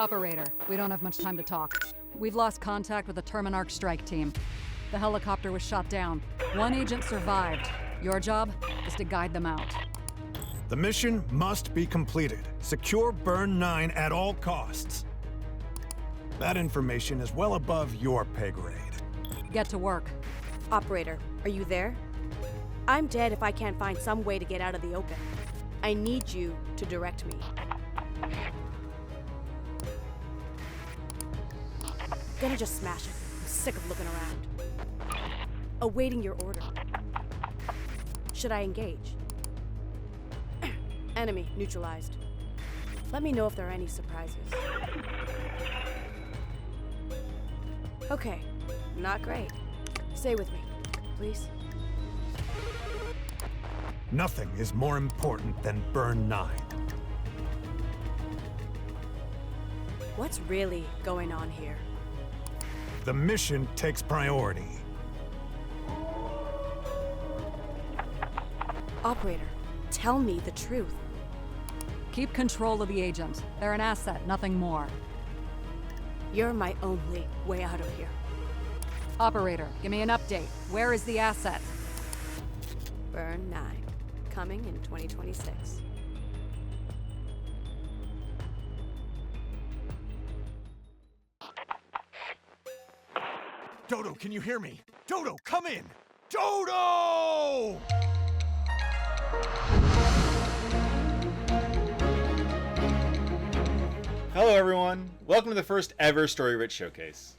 Operator, we don't have much time to talk. We've lost contact with the Terminarch strike team. The helicopter was shot down. One agent survived. Your job is to guide them out. The mission must be completed. Secure Burn 9 at all costs. That information is well above your pay grade. Get to work. Operator, are you there? I'm dead if I can't find some way to get out of the open. I need you to direct me. Gonna just smash it. I'm sick of looking around. Awaiting your order. Should I engage? Enemy neutralized. Let me know if there are any surprises. Okay, not great. Stay with me, please. Nothing is more important than Burn 9. What's really going on here? The mission takes priority. Operator, tell me the truth. Keep control of the agent. They're an asset, nothing more. You're my only way out of here. Operator, give me an update. Where is the asset? Burn 9. Coming in 2026. Dodo, can you hear me? Dodo, come in! Dodo! Hello everyone, welcome to the first ever Story Rich Showcase.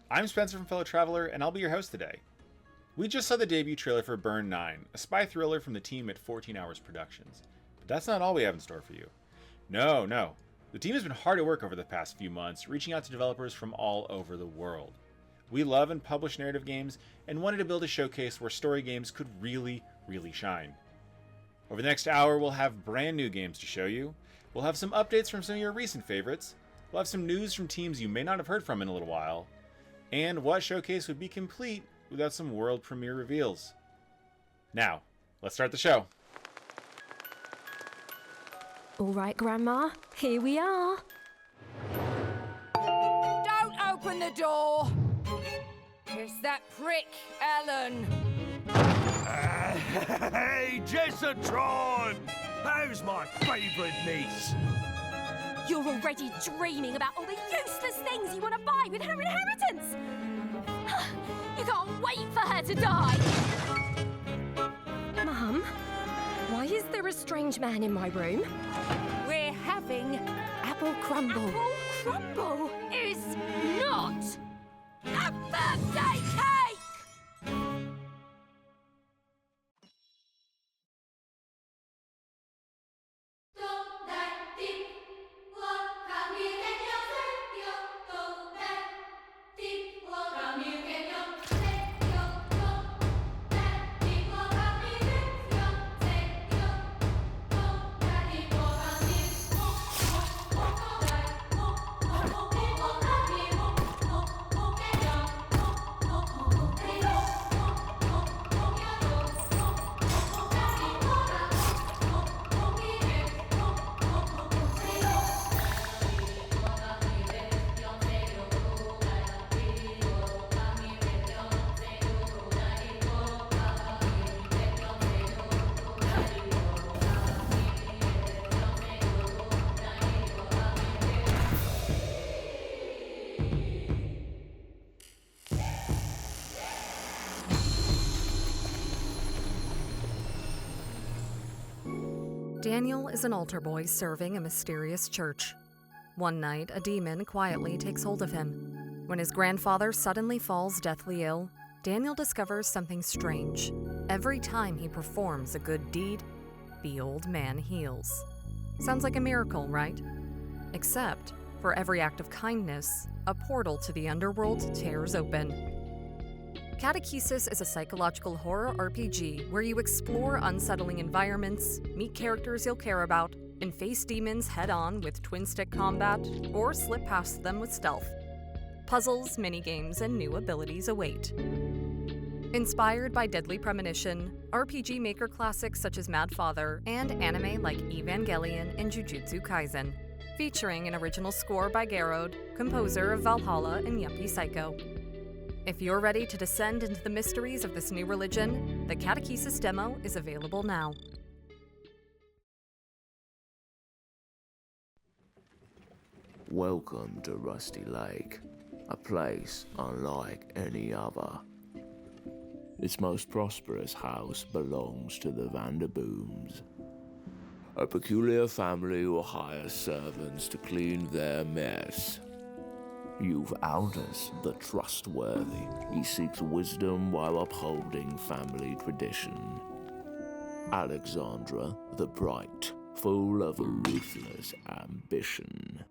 I'm Spencer from Fellow Traveler, and I'll be your host today. We just saw the debut trailer for Burn 9, a spy thriller from the team at 14 Hours Productions. But that's not all we have in store for you. No. The team has been hard at work over the past few months, reaching out to developers from all over the world. We love and publish narrative games, and wanted to build a showcase where story games could really shine. Over the next hour, we'll have brand new games to show you. We'll have some updates from some of your recent favorites. We'll have some news from teams you may not have heard from in a little while. And what showcase would be complete without some world premiere reveals? Now, let's start the show. All right, Grandma, here we are. Don't open the door! It's that prick, Ellen. Hey, Jessatron! How's my favourite niece? You're already dreaming about all the useless things you want to buy with her inheritance. You can't wait for her to die. Mum, why is there a strange man in my room? We're having apple crumble. Apple crumble is not a birthday cake! Daniel is an altar boy serving a mysterious church. One night, a demon quietly takes hold of him. When his grandfather suddenly falls deathly ill, Daniel discovers something strange. Every time he performs a good deed, the old man heals. Sounds like a miracle, right? Except, for every act of kindness, a portal to the underworld tears open. Catechesis is a psychological horror RPG where you explore unsettling environments, meet characters you'll care about, and face demons head-on with twin-stick combat, or slip past them with stealth. Puzzles, minigames, and new abilities await. Inspired by Deadly Premonition, RPG Maker classics such as Mad Father, and anime like Evangelion and Jujutsu Kaisen. featuring an original score by Garrod, composer of Valhalla and Yuppie Psycho. If you're ready to descend into the mysteries of this new religion, the Catechesis demo is available now. Welcome to Rusty Lake, a place unlike any other. Its most prosperous house belongs to the Vanderbooms, a peculiar family who hire servants to clean their mess. You've Aldous, the trustworthy. He seeks wisdom while upholding family tradition. Alexandra, the bright, full of ruthless ambition,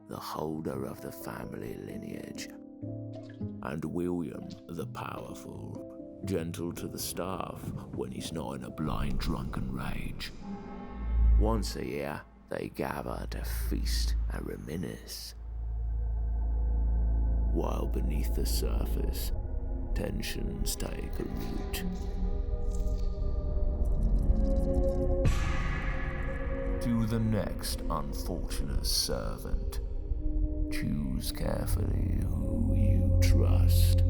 the holder of the family lineage. And William, the powerful, gentle to the staff when he's not in a blind drunken rage. Once a year, they gather to feast and reminisce. While beneath the surface, tensions take root. To the next unfortunate servant, choose carefully who you trust.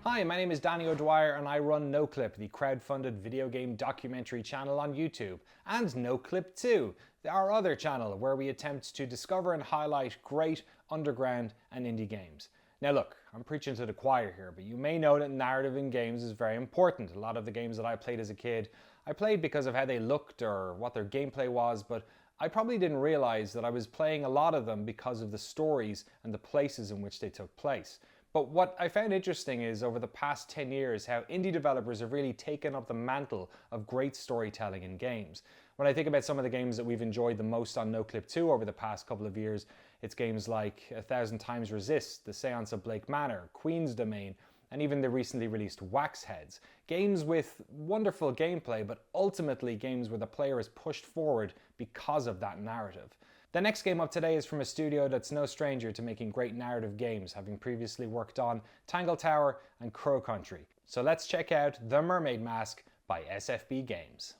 Hi, my name is Danny O'Dwyer and I run NoClip, the crowdfunded video game documentary channel on YouTube, and NoClip 2, our other channel where we attempt to discover and highlight great underground and indie games. Now look, I'm preaching to the choir here, but you may know that narrative in games is very important. A lot of the games that I played as a kid, I played because of how they looked or what their gameplay was, but I probably didn't realize that I was playing a lot of them because of the stories and the places in which they took place. But what I found interesting is over the past 10 years how indie developers have really taken up the mantle of great storytelling in games. When I think about some of the games that we've enjoyed the most on NoClip 2 over the past couple of years, it's games like 1,000 Times Resist, The Seance of Blake Manor, Queen's Domain, and even the recently released Wax Heads. Games with wonderful gameplay, but ultimately games where the player is pushed forward because of that narrative. The next game up today is from a studio that's no stranger to making great narrative games, having previously worked on Tangle Tower and Crow Country. So let's check out The Mermaid Mask by SFB Games.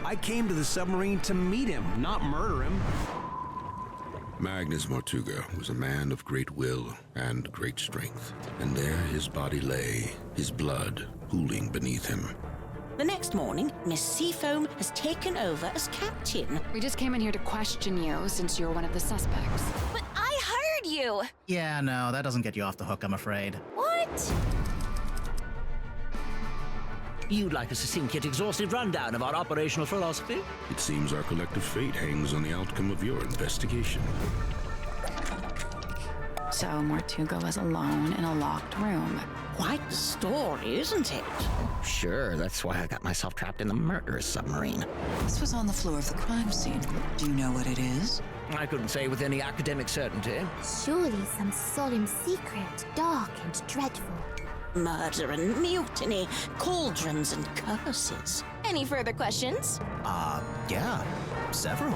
I came to the submarine to meet him, not murder him. Magnus Mortuga was a man of great will and great strength, and there his body lay, his blood pooling beneath him. The next morning, Miss Seafoam has taken over as captain. We just came in here to question you, since you're one of the suspects. But I heard you! Yeah, no, that doesn't get you off the hook, I'm afraid. What? You'd like a succinct yet exhaustive rundown of our operational philosophy? It seems our collective fate hangs on the outcome of your investigation. So Mortuga was alone in a locked room. Quite the story, isn't it? Sure, that's why I got myself trapped in the murderous submarine. This was on the floor of the crime scene. Do you know what it is? I couldn't say with any academic certainty. Surely some solemn secret, dark and dreadful. Murder and mutiny, cauldrons and curses. Any further questions? Yeah, several.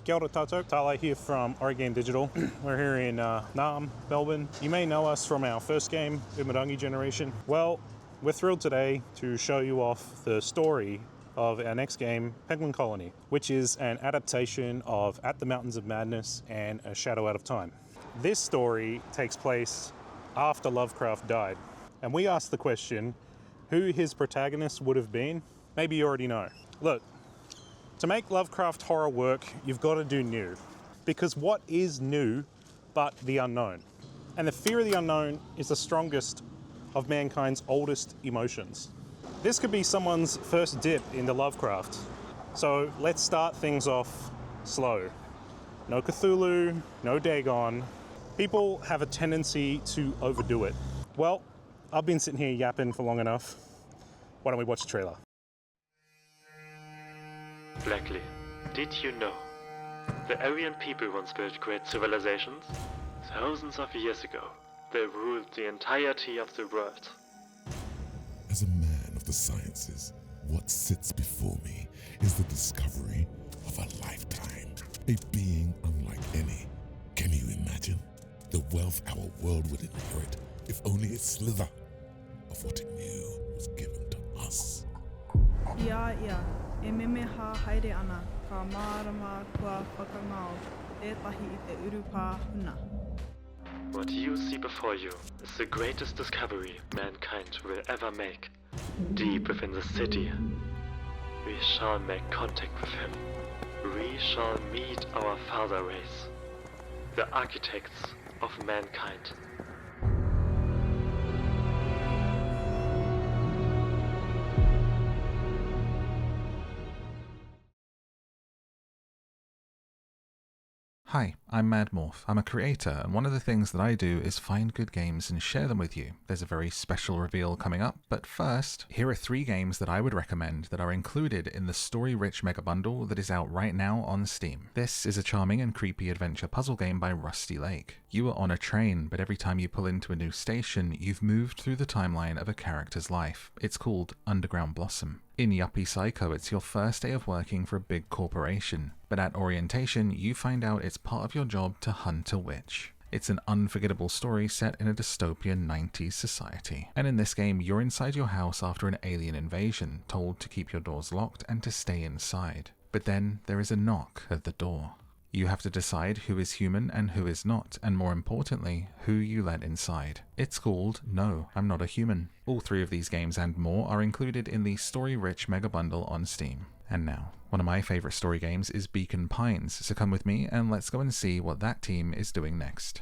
Kia ora tātou, Tale here from Oregon Digital. We're here in Naarm, Melbourne. You may know us from our first game, Umarangi Generation. Well, we're thrilled today to show you off the story of our next game, Penguin Colony, which is an adaptation of At the Mountains of Madness and A Shadow Out of Time. This story takes place after Lovecraft died, and we asked the question, who his protagonist would have been? Maybe you already know. Look, to make Lovecraft horror work, you've got to do new, because what is new but the unknown? And the fear of the unknown is the strongest of mankind's oldest emotions. This could be someone's first dip into Lovecraft. So let's start things off slow. No Cthulhu, no Dagon. People have a tendency to overdo it. Well, I've been sitting here yapping for long enough. Why don't we watch the trailer? Blackley, did you know? The Aryan people once built great civilizations. Thousands of years ago, they ruled the entirety of the world. As a man of the sciences, what sits before me is the discovery of a lifetime, a being unlike any. Can you imagine the wealth our world would inherit if only a slither of what it knew was given to us? Ia, e memeha haere ana, ka mārama kua whakangao, ētahi I te urupā huna. What you see before you is the greatest discovery mankind will ever make. Deep within the city, we shall make contact with him. We shall meet our father race, the architects of mankind. Hi, I'm Mad Morph. I'm a creator, and one of the things that I do is find good games and share them with you. There's a very special reveal coming up, but first, here are 3 games that I would recommend that are included in the story-rich mega bundle that is out right now on Steam. This is a charming and creepy adventure puzzle game by Rusty Lake. You are on a train, but every time you pull into a new station, you've moved through the timeline of a character's life. It's called Underground Blossom. In Yuppie Psycho, it's your first day of working for a big corporation, but at orientation, you find out it's part of your job to hunt a witch. It's an unforgettable story set in a dystopian 90s society. And in this game, you're inside your house after an alien invasion, told to keep your doors locked and to stay inside. But then there is a knock at the door. You have to decide who is human and who is not, and more importantly, who you let inside. It's called No, I'm Not a Human. All 3 of these games and more are included in the story-rich mega bundle on Steam. And now, one of my favourite story games is Beacon Pines, so come with me and let's go and see what that team is doing next.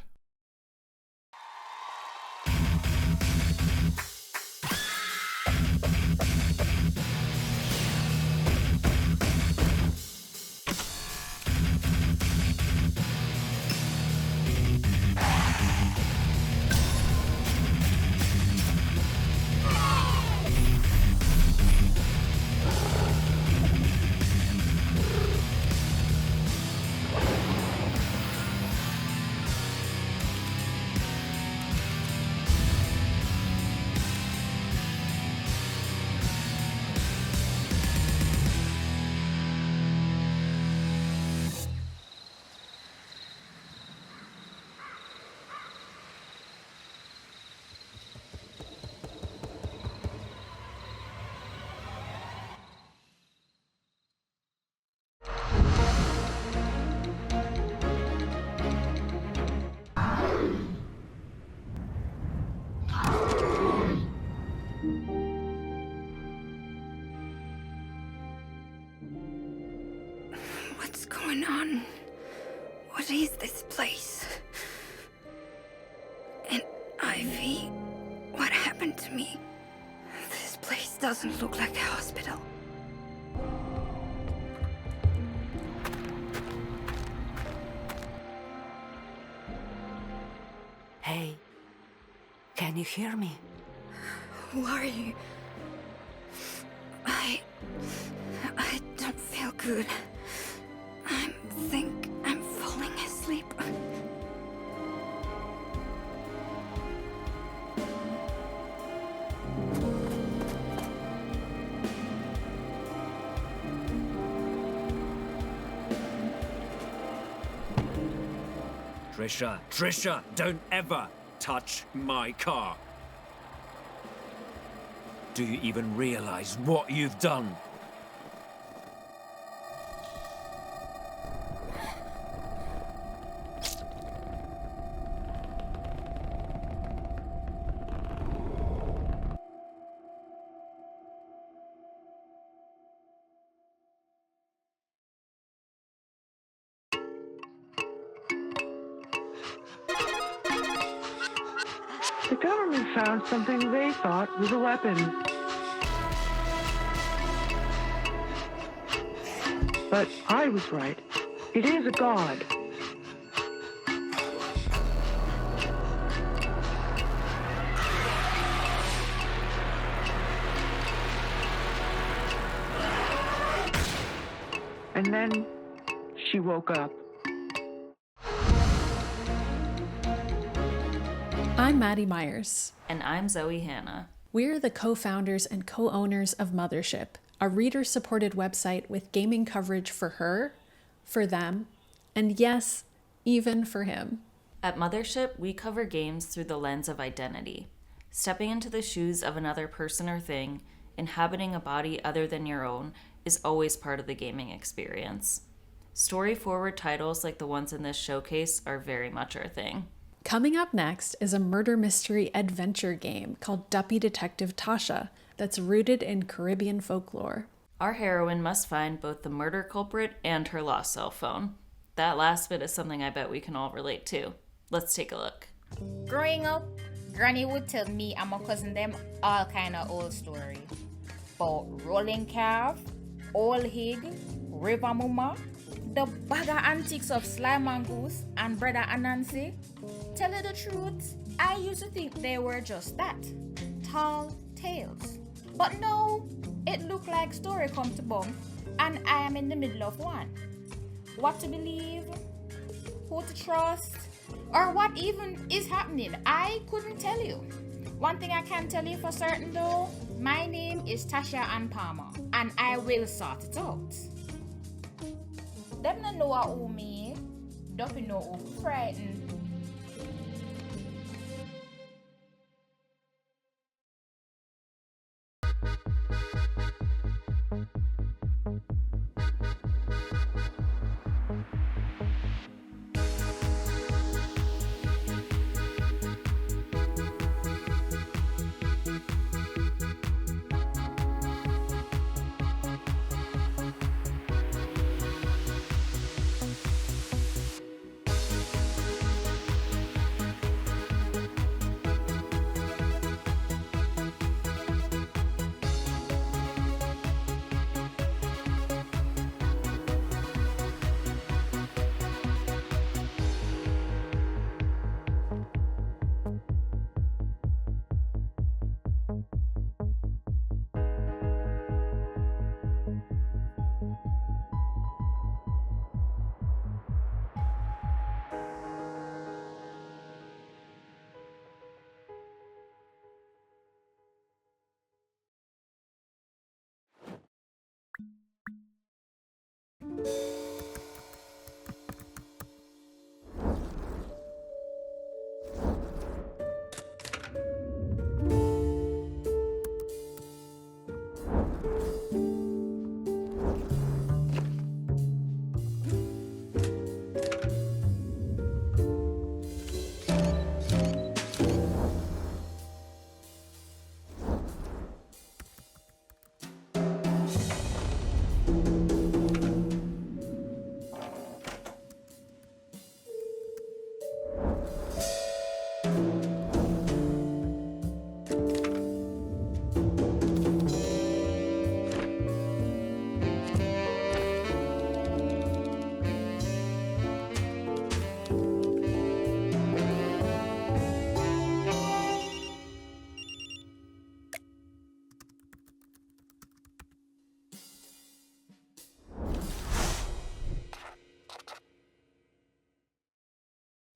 What's going on? What is this place? And Ivy, what happened to me? This place doesn't look like a hospital. Hey, can you hear me? Who are you? I don't feel good. I think I'm falling asleep. Trisha, don't ever touch my car. Do you even realize what you've done? The government found something they thought was a weapon. But I was right. It is a god. And then she woke up. I'm Maddie Myers. And I'm Zoe Hanna. We're the co-founders and co-owners of Mothership, a reader-supported website with gaming coverage for her, for them, and yes, even for him. At Mothership, we cover games through the lens of identity. Stepping into the shoes of another person or thing, inhabiting a body other than your own, is always part of the gaming experience. Story-forward titles like the ones in this showcase are very much our thing. Coming up next is a murder mystery adventure game called Duppy Detective Tasha that's rooted in Caribbean folklore. Our heroine must find both the murder culprit and her lost cell phone. That last bit is something I bet we can all relate to. Let's take a look. Growing up, Granny would tell me and my cousin them all kind of old story. About rolling calf, old hig, river mama, the bagger antics of Sly Mongoose and Brother Anansi. Tell you the truth, I used to think they were just that, tall tales. But no, it looked like story come to bum, and I am in the middle of one. What to believe, who to trust, or what even is happening, I couldn't tell you. One thing I can tell you for certain though, my name is Tasha and Palmer, and I will sort it out. Them no know who me, Duppy know who frightened.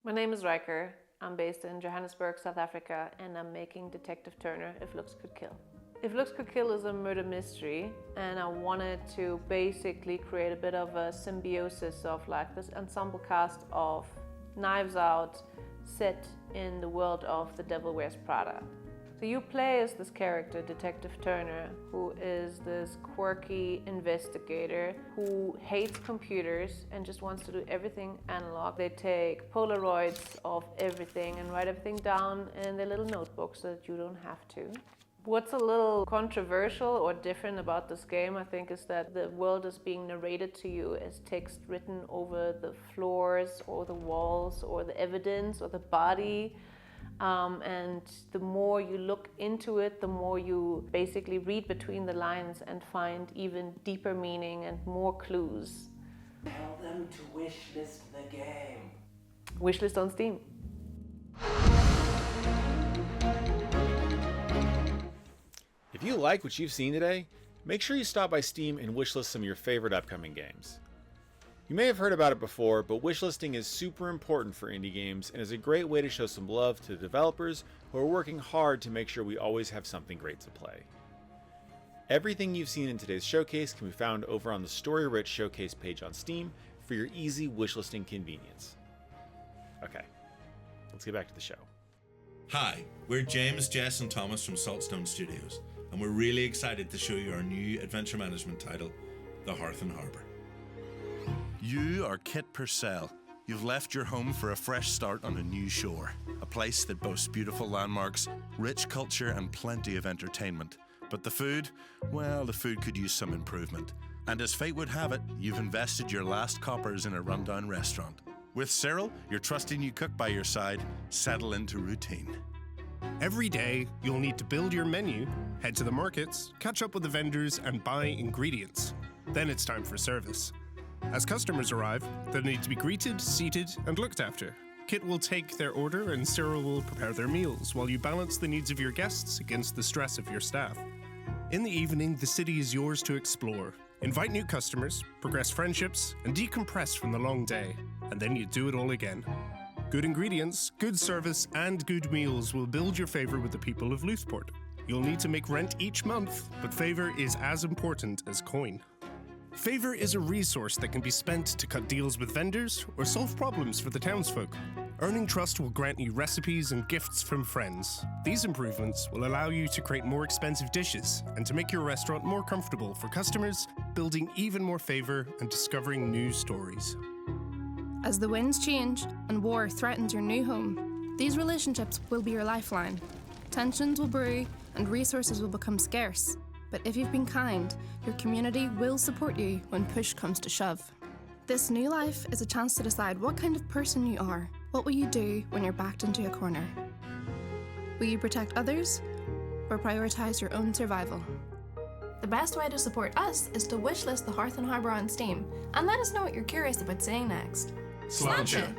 My name is Riker. I'm based in Johannesburg, South Africa, and I'm making Detective Turner, If Looks Could Kill. If Looks Could Kill is a murder mystery, and I wanted to basically create a bit of a symbiosis of like this ensemble cast of Knives Out set in the world of The Devil Wears Prada. So you play as this character, Detective Turner, who is this quirky investigator who hates computers and just wants to do everything analog. They take Polaroids of everything and write everything down in their little notebook so that you don't have to. What's a little controversial or different about this game, I think, is that the world is being narrated to you as text written over the floors or the walls or the evidence or the body. And the more you look into it, the more you basically read between the lines and find even deeper meaning and more clues. Tell them to wishlist the game. Wishlist on Steam. If you like what you've seen today, make sure you stop by Steam and wishlist some of your favorite upcoming games. You may have heard about it before, but wishlisting is super important for indie games and is a great way to show some love to the developers who are working hard to make sure we always have something great to play. Everything you've seen in today's showcase can be found over on the Story Rich Showcase page on Steam for your easy wishlisting convenience. Okay, let's get back to the show. Hi, we're James, Jess and Thomas from Saltstone Studios, and we're really excited to show you our new adventure management title, The Hearth and Harbour. You are Kit Purcell. You've left your home for a fresh start on a new shore, a place that boasts beautiful landmarks, rich culture and plenty of entertainment. But the food, well, the food could use some improvement. And as fate would have it, you've invested your last coppers in a rundown restaurant. With Cyril, your trusty new cook by your side, settle into routine. Every day, you'll need to build your menu, head to the markets, catch up with the vendors, and buy ingredients. Then it's time for service. As customers arrive, they'll need to be greeted, seated, and looked after. Kit will take their order and Cyril will prepare their meals while you balance the needs of your guests against the stress of your staff. In the evening, the city is yours to explore. Invite new customers, progress friendships, and decompress from the long day. And then you do it all again. Good ingredients, good service, and good meals will build your favor with the people of Luthport. You'll need to make rent each month, but favor is as important as coin. Favor is a resource that can be spent to cut deals with vendors or solve problems for the townsfolk. Earning trust will grant you recipes and gifts from friends. These improvements will allow you to create more expensive dishes and to make your restaurant more comfortable for customers, building even more favor and discovering new stories. As the winds change and war threatens your new home, these relationships will be your lifeline. Tensions will brew and resources will become scarce. But if you've been kind, your community will support you when push comes to shove. This new life is a chance to decide what kind of person you are. What will you do when you're backed into a corner? Will you protect others or prioritize your own survival? The best way to support us is to wishlist the Hearth and Harbour on Steam and let us know what you're curious about seeing next. Sláinte!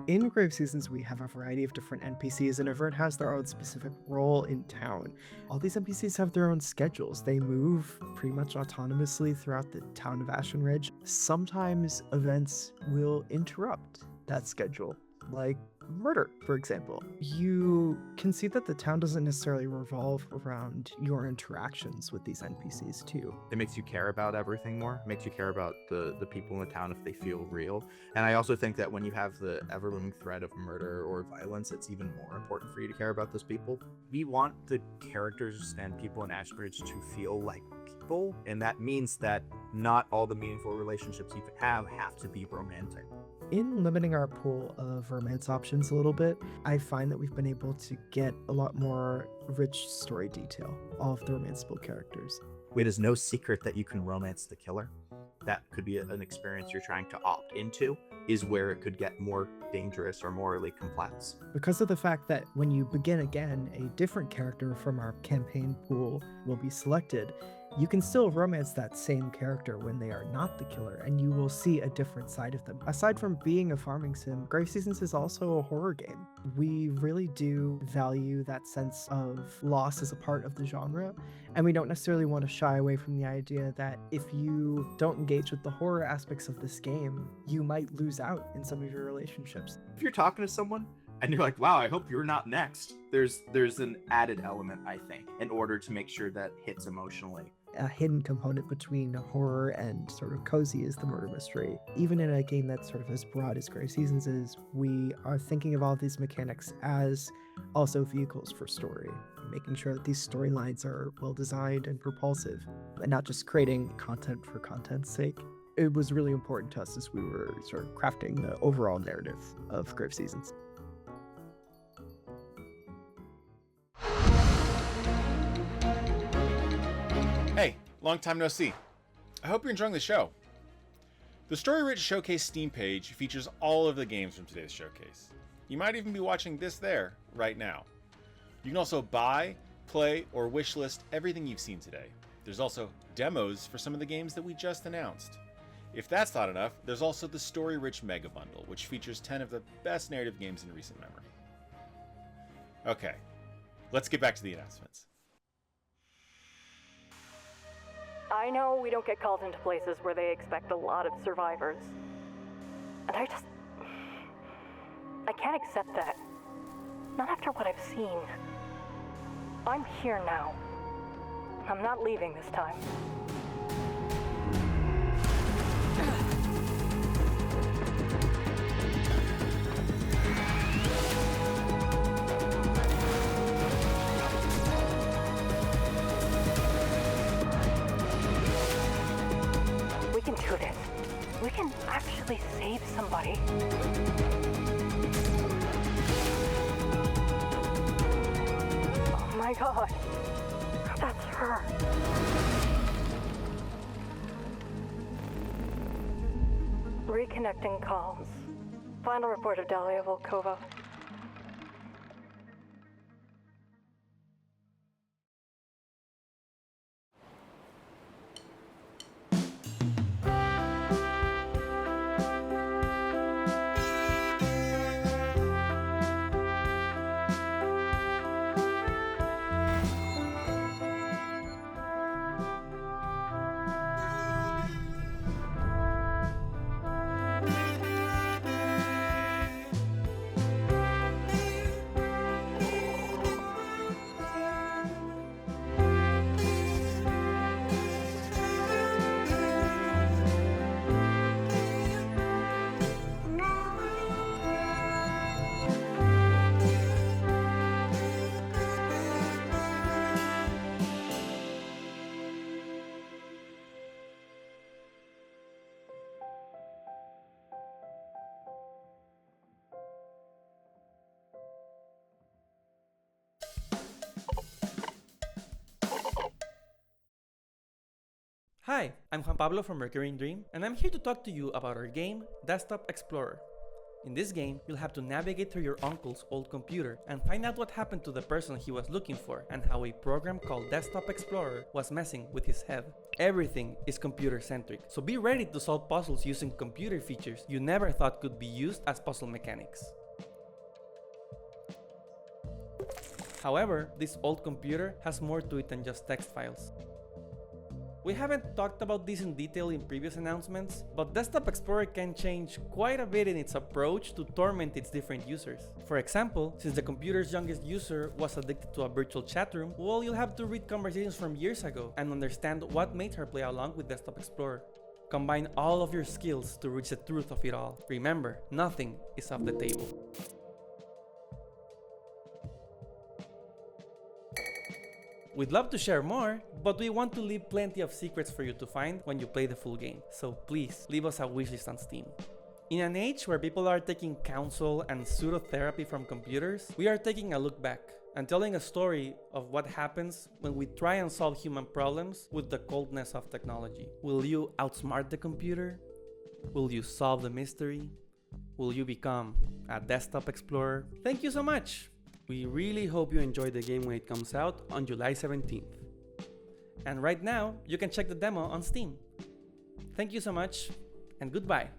In Grave Seasons, we have a variety of different NPCs, and everyone has their own specific role in town. All these NPCs have their own schedules. They move pretty much autonomously throughout the town of Ashen Ridge. Sometimes events will interrupt that schedule, like murder, for example. You can see that the town doesn't necessarily revolve around your interactions with these NPCs too. It makes you care about everything more. It makes you care about the people in the town if they feel real. And I also think that when you have the ever-looming threat of murder or violence, it's even more important for you to care about those people. We want the characters and people in Ashbridge to feel like people, and that means that not all the meaningful relationships you have to be romantic. In limiting our pool of romance options a little bit, I find that we've been able to get a lot more rich story detail, all of the romanceable characters. It is no secret that you can romance the killer. That could be an experience you're trying to opt into, is where it could get more dangerous or morally complex. Because of the fact that when you begin again, a different character from our campaign pool will be selected, you can still romance that same character when they are not the killer, and you will see a different side of them. Aside from being a farming sim, Grave Seasons is also a horror game. We really do value that sense of loss as a part of the genre, and we don't necessarily want to shy away from the idea that if you don't engage with the horror aspects of this game, you might lose out in some of your relationships. If you're talking to someone and you're like, wow, I hope you're not next, there's an added element, I think, in order to make sure that hits emotionally. A hidden component between horror and sort of cozy is the murder mystery. Even in a game that's sort of as broad as Grave Seasons is, we are thinking of all these mechanics as also vehicles for story, making sure that these storylines are well designed and propulsive, and not just creating content for content's sake. It was really important to us as we were sort of crafting the overall narrative of Grave Seasons. Hey, long time no see. I hope you're enjoying the show. The Story Rich Showcase Steam page features all of the games from today's showcase. You might even be watching this there right now. You can also buy, play, or wishlist everything you've seen today. There's also demos for some of the games that we just announced. If that's not enough, there's also the Story Rich Mega Bundle, which features 10 of the best narrative games in recent memory. Okay, let's get back to the announcements. I know we don't get called into places where they expect a lot of survivors. And I can't accept that. Not after what I've seen. I'm here now. I'm not leaving this time. We can do this. We can actually save somebody. Oh my God. That's her. Reconnecting calls. Final report of Dahlia Volkova. Hi, I'm Juan Pablo from Recurring Dream, and I'm here to talk to you about our game, Desktop Explorer. In this game, you'll have to navigate through your uncle's old computer and find out what happened to the person he was looking for and how a program called Desktop Explorer was messing with his head. Everything is computer-centric, so be ready to solve puzzles using computer features you never thought could be used as puzzle mechanics. However, this old computer has more to it than just text files. We haven't talked about this in detail in previous announcements, but Desktop Explorer can change quite a bit in its approach to torment its different users. For example, since the computer's youngest user was addicted to a virtual chat room, well, you'll have to read conversations from years ago and understand what made her play along with Desktop Explorer. Combine all of your skills to reach the truth of it all. Remember, nothing is off the table. We'd love to share more, but we want to leave plenty of secrets for you to find when you play the full game, so please leave us a wishlist on Steam. In an age where people are taking counsel and pseudo-therapy from computers, we are taking a look back and telling a story of what happens when we try and solve human problems with the coldness of technology. Will you outsmart the computer? Will you solve the mystery? Will you become a desktop explorer? Thank you so much! We really hope you enjoy the game when it comes out on July 17th. And right now, you can check the demo on Steam. Thank you so much, and goodbye.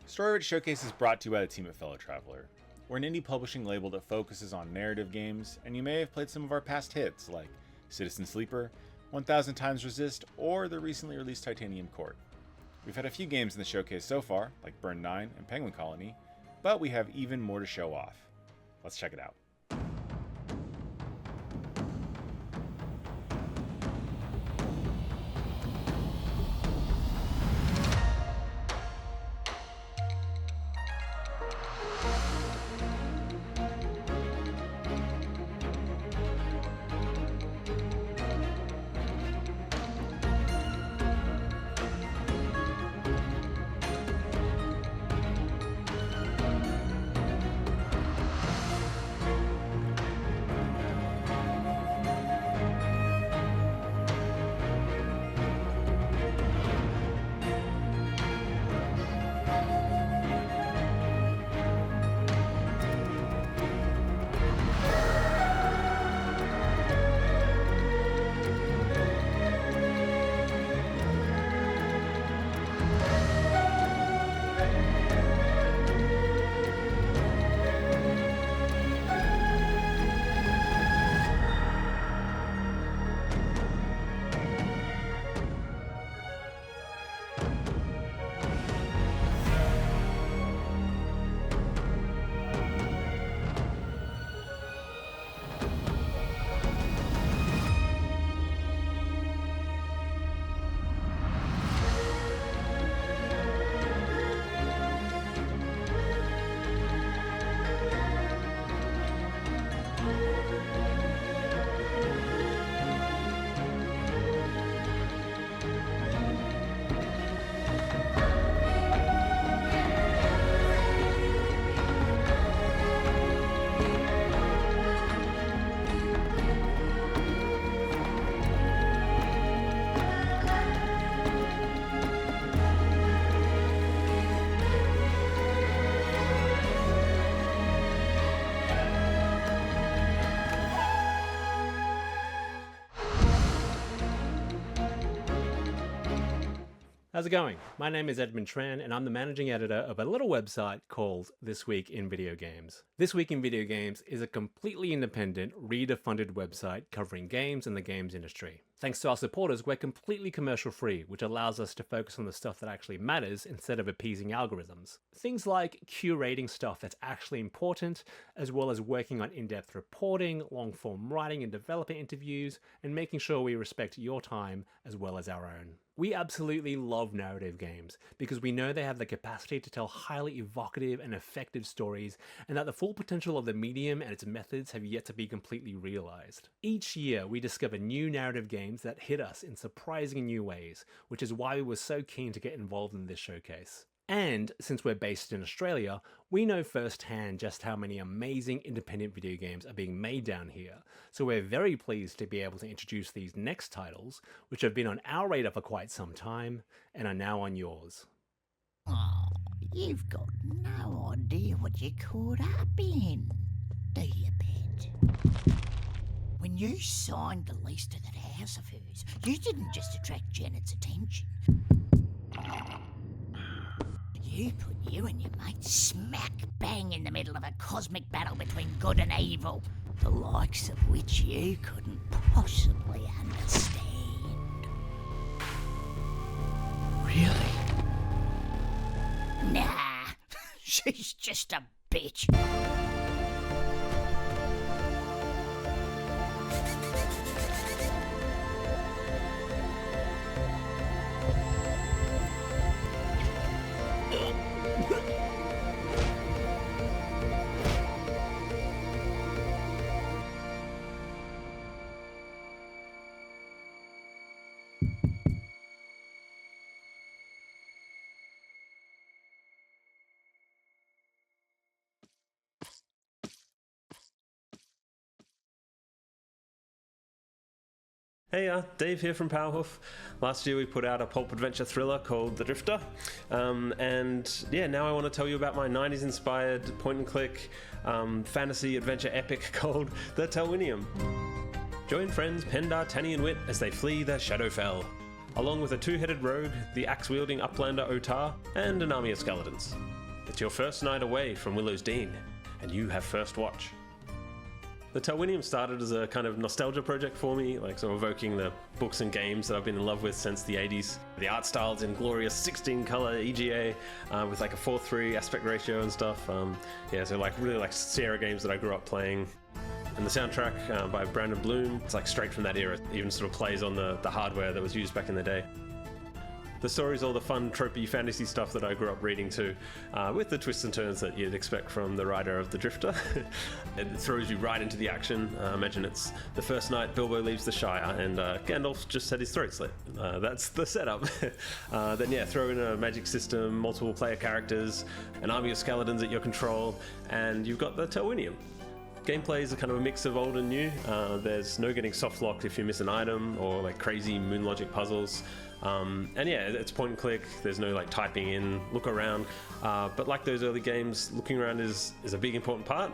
Storyrich Showcase is brought to you by the team at Fellow Traveler. We're an indie publishing label that focuses on narrative games, and you may have played some of our past hits like Citizen Sleeper, 1000 Times Resist, or the recently released Titanium Court. We've had a few games in the showcase so far, like Burn 9 and Penguin Colony, but we have even more to show off. Let's check it out. How's it going? My name is Edmund Tran, and I'm the managing editor of a little website called This Week in Video Games. This Week in Video Games is a completely independent, reader-funded website covering games and the games industry. Thanks to our supporters, we're completely commercial-free, which allows us to focus on the stuff that actually matters instead of appeasing algorithms. Things like curating stuff that's actually important, as well as working on in-depth reporting, long-form writing and developer interviews, and making sure we respect your time as well as our own. We absolutely love narrative games because we know they have the capacity to tell highly evocative and effective stories, and that the full potential of the medium and its methods have yet to be completely realized. Each year, we discover new narrative games that hit us in surprising new ways, which is why we were so keen to get involved in this showcase. And since we're based in Australia, we know firsthand just how many amazing independent video games are being made down here, so we're very pleased to be able to introduce these next titles, which have been on our radar for quite some time, and are now on yours. Oh, you've got no idea what you're caught up in, do you, Pet? When you signed the lease to that house of hers, you didn't just attract Janet's attention. You put you and your mate smack bang in the middle of a cosmic battle between good and evil, the likes of which you couldn't possibly understand. Really? Nah, she's just a bitch. Hey, Dave here from Powerhoof. Last year we put out a pulp adventure thriller called The Drifter, and yeah, now I want to tell you about my 90s inspired point and click fantasy adventure epic called The Talwinium. Join friends Pendar, Tanny and Wit as they flee the Shadowfell, along with a two-headed rogue, the axe-wielding uplander Otar, and an army of skeletons. It's your first night away from Willow's Dean, and you have first watch. The Talwinium started as a kind of nostalgia project for me, like sort of evoking the books and games that I've been in love with since the 80s. The art style's in glorious 16-color EGA with like a 4:3 aspect ratio and stuff. Yeah, so like really like Sierra games that I grew up playing. And the soundtrack by Brandon Bloom, it's like straight from that era. It even sort of plays on the hardware that was used back in the day. The story's all the fun, tropey fantasy stuff that I grew up reading too, with the twists and turns that you'd expect from the writer of The Drifter. It throws you right into the action. Imagine it's the first night Bilbo leaves the Shire and Gandalf just had his throat slit. That's the setup. Then yeah, throw in a magic system, multiple player characters, an army of skeletons at your control, and you've got the Talwinium. Gameplay is a kind of a mix of old and new. There's no getting soft locked if you miss an item, or like crazy moon logic puzzles. And yeah, it's point and click. There's no like typing in, look around. But like those early games, looking around is a big important part.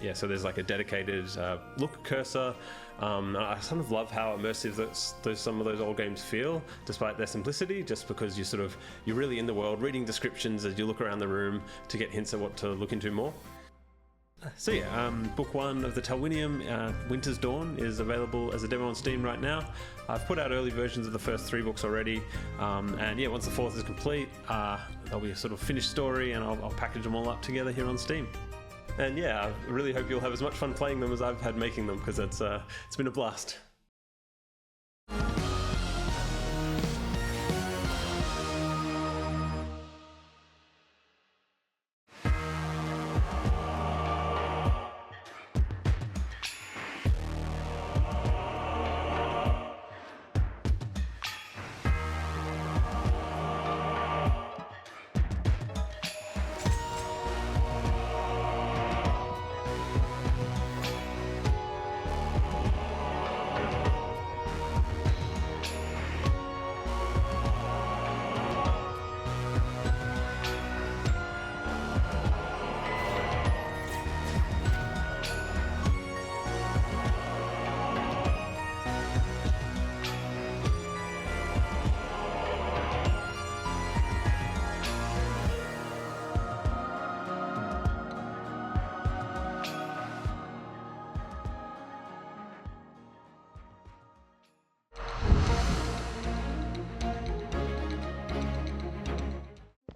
Yeah, so there's like a dedicated look cursor. I sort of love how immersive some of those old games feel, despite their simplicity, just because you're really in the world, reading descriptions as you look around the room to get hints at what to look into more. So yeah, book one of the Talwinium, Winter's Dawn, is available as a demo on Steam right now. I've put out early versions of the first 3 books already, and yeah, once the 4th is complete, there'll be a sort of finished story, and I'll package them all up together here on Steam. And yeah, I really hope you'll have as much fun playing them as I've had making them, because it's been a blast.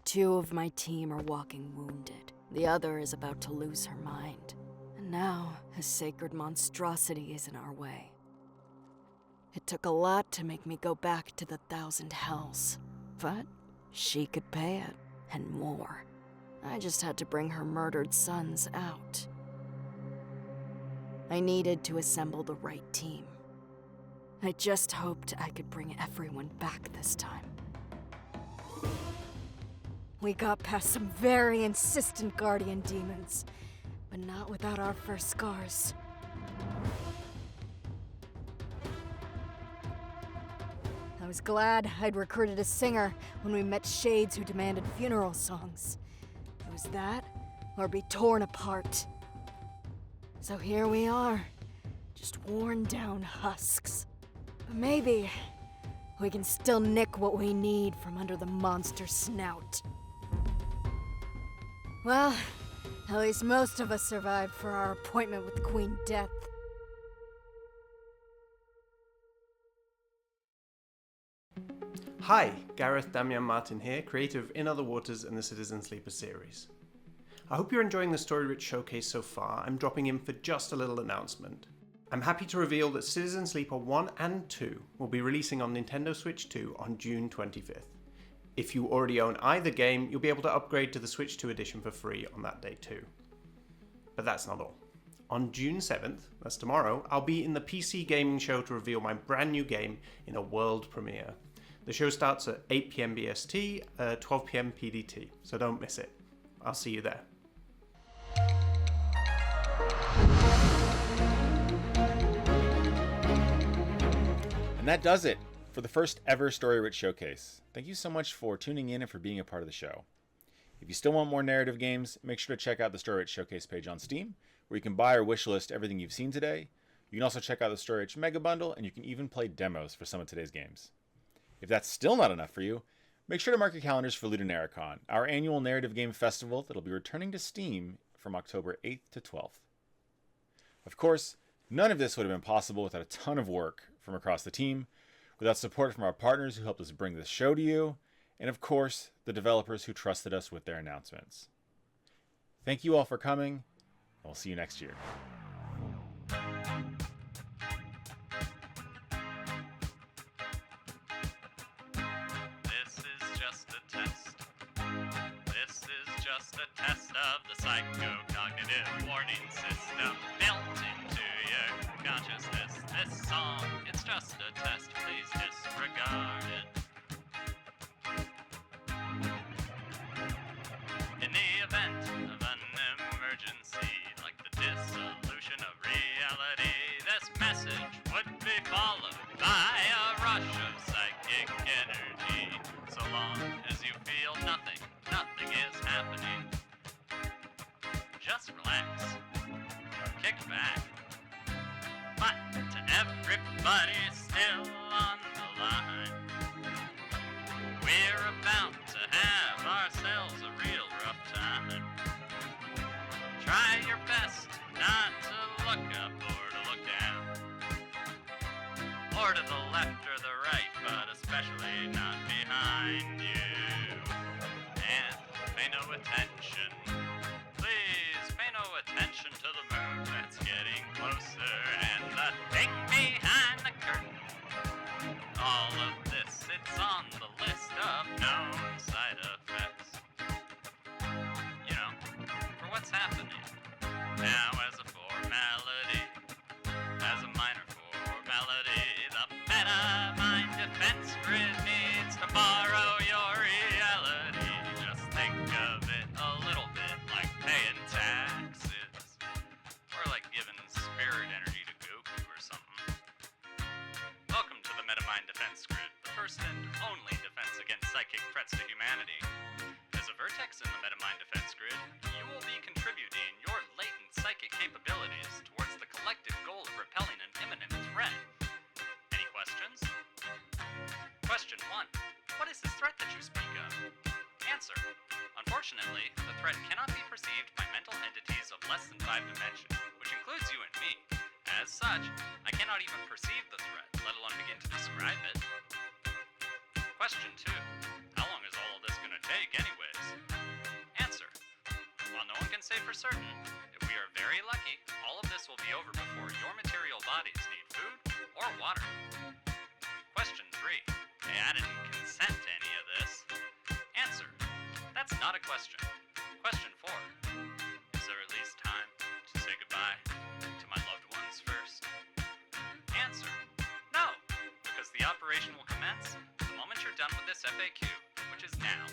Two of my team are walking wounded. The other is about to lose her mind. And now, a sacred monstrosity is in our way. It took a lot to make me go back to the 1,000 hells. But she could pay it, and more. I just had to bring her murdered sons out. I needed to assemble the right team. I just hoped I could bring everyone back this time. We got past some very insistent guardian demons, but not without our first scars. I was glad I'd recruited a singer when we met shades who demanded funeral songs. It was that, or be torn apart. So here we are, Just worn down husks. But maybe we can still nick what we need from under the monster's snout. Well, at least most of us survived for our appointment with Queen Death. Hi, Gareth Damian Martin here, creator of In Other Waters and the Citizen Sleeper series. I hope you're enjoying the Story-Rich Showcase so far. I'm dropping in for just a little announcement. I'm happy to reveal that Citizen Sleeper 1 and 2 will be releasing on Nintendo Switch 2 on June 25th. If you already own either game, you'll be able to upgrade to the Switch 2 edition for free on that day too. But that's not all. On June 7th, that's tomorrow, I'll be in the PC Gaming Show to reveal my brand new game in a world premiere. The show starts at 8 PM BST, 12 PM PDT, so don't miss it. I'll see you there. And that does it for the first ever Story-Rich Showcase. Thank you so much for tuning in and for being a part of the show. If you still want more narrative games, make sure to check out the Story-Rich Showcase page on Steam, where you can buy or wishlist everything you've seen today. You can also check out the Story-Rich Mega Bundle, and you can even play demos for some of today's games. If that's still not enough for you, make sure to mark your calendars for LudoNarraCon, our annual narrative game festival that'll be returning to Steam from October 8th to 12th. Of course, none of this would have been possible without a ton of work from across the team, without support from our partners who helped us bring this show to you, and of course, the developers who trusted us with their announcements. Thank you all for coming, and we'll see you next year. This is just a test. This is just a test of the psychocognitive warning system built into your consciousness. This song, it's just a test. Please disregard it. In the event of an emergency, like the dissolution of reality, this message would be followed by a rush of psychic energy. So long as you feel nothing, nothing is happening. Just relax. Kick back. But to everybody still on the line, we're about to have ourselves a real rough time. Try your best not to look up or to look down, or to the left or the right, but especially not behind you. And pay no attention. Please pay no attention to the moon that's getting closer and the thing behind the curtain. All of this, it's on the list of known side effects. You know, for what's happening now as a formality, as a minor formality, the Metamind Defense Grid needs to borrow your reality. Just think of it a little bit like paying taxes, or like giving spirit energy to Goku or something. Welcome to the Metamind Defense Grid, the first and only defense against psychic threats to humanity. As a vertex in the Metamind Defense Grid, you will be contributing your latent psychic capabilities towards the collective goal of repelling an imminent threat. Any questions? Question 1. What is this threat that you speak of? Answer. Unfortunately, the threat cannot be perceived by mental entities of less than 5 dimensions, which includes you and me. As such, I cannot even perceive the threat, let alone begin to describe it. Question 2. How long is all of this going to take anyways? Answer. While no one can say for certain, if we are very lucky, all of this will be over before your material bodies need food or water. Question 3. Hey, I didn't consent to any of this. Answer. That's not a question. Question 4. Is there at least time to say goodbye to my loved ones first? Answer. No, because the operation will commence the moment you're done with this FAQ, which is now.